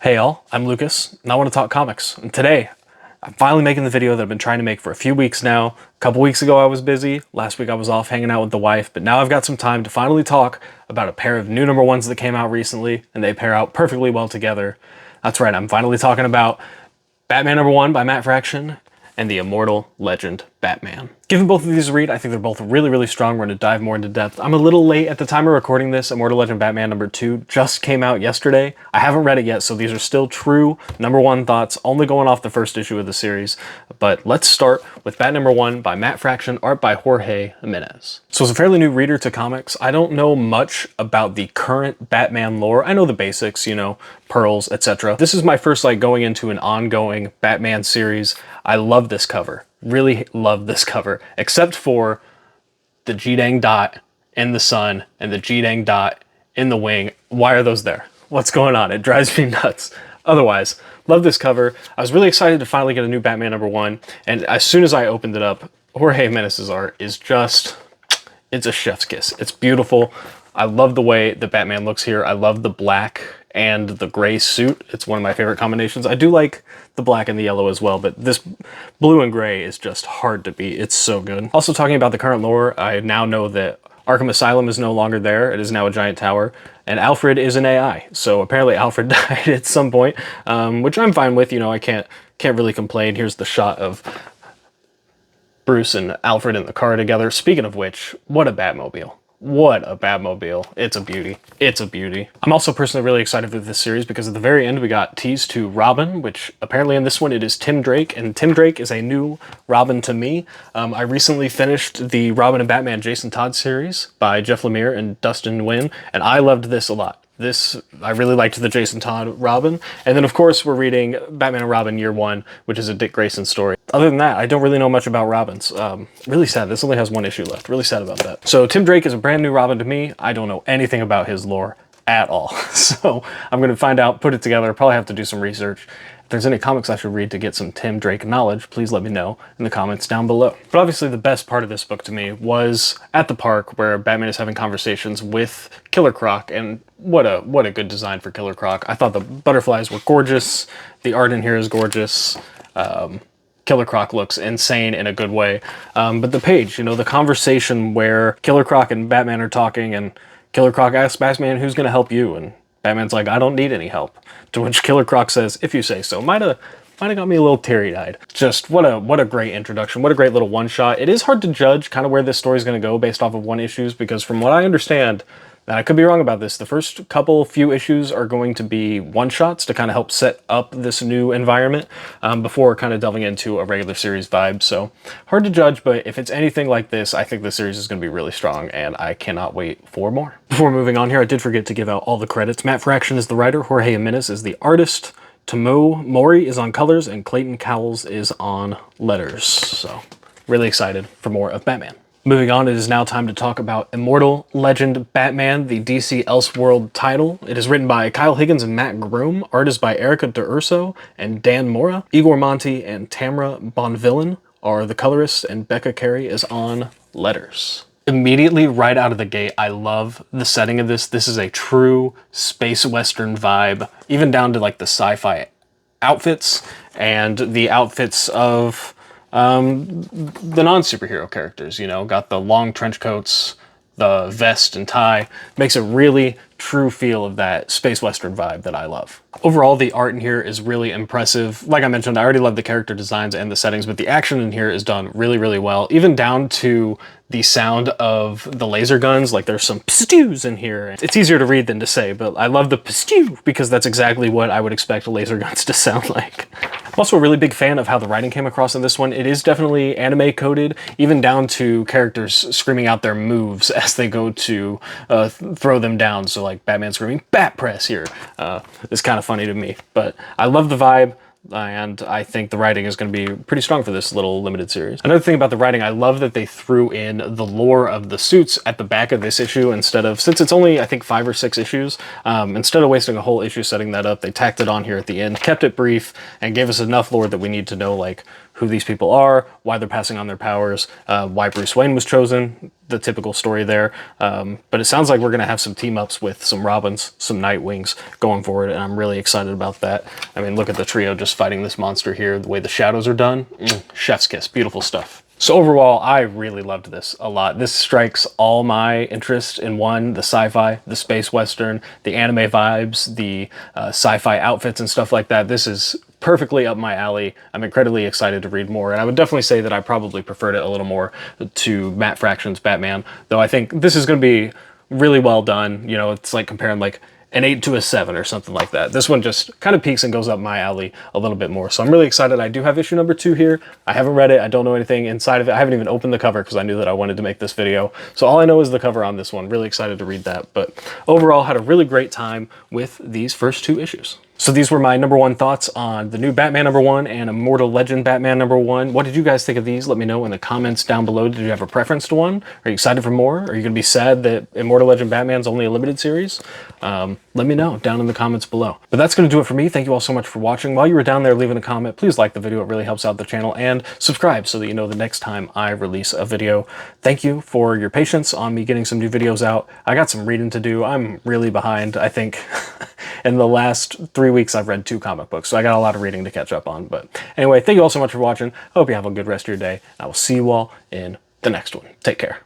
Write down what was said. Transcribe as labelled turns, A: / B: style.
A: Hey all, I'm Lucas, and I want to talk comics. And today, I'm finally making the video that I've been trying to make for a few weeks now. A couple weeks ago I was busy, last week I was off hanging out with the wife, but now I've got some time to finally talk about a pair of new #1s that came out recently, and they pair out perfectly well together. That's right, I'm finally talking about Batman #1 by Matt Fraction and the Immortal Legend Batman. Given both of these a read, I think they're both really strong. We're going to dive more into depth. I'm a little late at the time of recording this. Immortal Legend Batman #2 just came out yesterday. I haven't read it yet, so these are still true #1 thoughts, only going off the first issue of the series. But let's start with Bat #1 by Matt Fraction, art by Jorge Jimenez. So as a fairly new reader to comics, I don't know much about the current Batman lore. I know the basics, you know, pearls, etc. This is my first going into an ongoing Batman series. I love this cover. Really love this cover, except for the G-dang dot in the sun and the G-dang dot in the wing. Why are those there? What's going on? It drives me nuts. Otherwise, love this cover. I was really excited to finally get a new Batman #1, and as soon as I opened it up, Jorge Jimenez's art is just, it's a chef's kiss. It's beautiful. I love the way the Batman looks here. I love the black and the gray suit. It's one of my favorite combinations. I do like the black and the yellow as well, but this blue and gray is just hard to beat. It's so good. Also, talking about the current lore, I now know that Arkham Asylum is no longer there. It is now a giant tower, and Alfred is an AI. So apparently Alfred died at some point, which I'm fine with. You know, I can't really complain. Here's the shot of Bruce and Alfred in the car together. Speaking of which, what a Batmobile. What a Batmobile. It's a beauty. It's a beauty. I'm also personally really excited for this series because at the very end we got teased to Robin, which apparently in this one it is Tim Drake, and Tim Drake is a new Robin to me. I recently finished the Robin and Batman Jason Todd series by Jeff Lemire and Dustin Nguyen, and I loved this a lot. I really liked the Jason Todd Robin. And then of course we're reading Batman and Robin Year 1, which is a Dick Grayson story. Other than that, I don't really know much about Robins. Really sad, this only has one issue left. Really sad about that. So Tim Drake is a brand new Robin to me. I don't know anything about his lore at all. So I'm gonna find out, put it together, probably have to do some research. If there's any comics I should read to get some Tim Drake knowledge, please let me know in the comments down below. But obviously the best part of this book to me was at the park where Batman is having conversations with Killer Croc, and what a good design for Killer Croc. I thought the butterflies were gorgeous. The art in here is gorgeous. Killer Croc looks insane in a good way. But the page, you know, the conversation where Killer Croc and Batman are talking, and Killer Croc asks Batman, who's gonna help you? And Batman's like, I don't need any help. To which Killer Croc says, if you say so. Might have got me a little teary-eyed. Just what a great introduction. What a great little one-shot. It is hard to judge kind of where this story's gonna go based off of one issues, because from what I understand, and I could be wrong about this, the first few issues are going to be one-shots to kind of help set up this new environment before kind of delving into a regular series vibe. So hard to judge, but if it's anything like this, I think the series is going to be really strong, and I cannot wait for more. Before moving on here, I did forget to give out all the credits. Matt Fraction is the writer, Jorge Jimenez is the artist, Tomo Mori is on colors, and Clayton Cowles is on letters. So really excited for more of Batman. Moving on, it is now time to talk about Immortal Legend Batman, the DC Elseworld title. It is written by Kyle Higgins and Matt Groom. Art is by Erica D'Urso and Dan Mora. Igor Monti and Tamara Bonvillain are the colorists, and Becca Carey is on letters. Immediately, right out of the gate, I love the setting of this. This is a true space western vibe, even down to like the sci-fi outfits and the outfits of the non-superhero characters, you know, got the long trench coats, the vest and tie, makes a really true feel of that space western vibe that I love. Overall, the art in here is really impressive. Like I mentioned, I already love the character designs and the settings, but the action in here is done really well, even down to the sound of the laser guns. Like there's some pstews in here. It's easier to read than to say, but I love the pstew because that's exactly what I would expect laser guns to sound like. I'm also a really big fan of how the writing came across in this one. It is definitely anime coded, even down to characters screaming out their moves as they go to throw them down. So like Batman screaming "Bat Press" here is kind of funny to me. But I love the vibe, and I think the writing is going to be pretty strong for this little limited series. Another thing about the writing, I love that they threw in the lore of the suits at the back of this issue instead of, since it's only I think 5 or 6 issues, instead of wasting a whole issue setting that up, they tacked it on here at the end, kept it brief, and gave us enough lore that we need to know like who these people are, why they're passing on their powers, why Bruce Wayne was chosen. the typical story there. But it sounds like we're going to have some team-ups with some Robins, some Nightwings going forward, and I'm really excited about that. I mean, look at the trio just fighting this monster here. The way the shadows are done, chef's kiss, beautiful stuff. So overall, I really loved this a lot. This strikes all my interest in one: the sci-fi, the space western, the anime vibes, the sci-fi outfits and stuff like that. This is perfectly up my alley. I'm incredibly excited to read more, and I would definitely say that I probably preferred it a little more to Matt Fraction's Batman, though I think this is going to be really well done. You know, it's like comparing like an 8 to a 7 or something like that. This one just kind of peaks and goes up my alley a little bit more. So I'm really excited. I do have issue number 2 here. I haven't read it. I don't know anything inside of it. I haven't even opened the cover because I knew that I wanted to make this video. So all I know is the cover on this one. Really excited to read that. But overall, had a really great time with these first 2 issues. So these were my number 1 thoughts on the new Batman number 1 and Immortal Legend Batman number 1. What did you guys think of these? Let me know in the comments down below. Did you have a preference to one? Are you excited for more? Are you going to be sad that Immortal Legend Batman's only a limited series? Let me know down in the comments below. But that's going to do it for me. Thank you all so much for watching. While you were down there leaving a comment, please like the video. It really helps out the channel, and subscribe so that you know the next time I release a video. Thank you for your patience on me getting some new videos out. I got some reading to do. I'm really behind. I think in the last 3 weeks I've read 2 comic books, so I got a lot of reading to catch up on. But anyway, thank you all so much for watching. I hope you have a good rest of your day. I will see you all in the next one. Take care.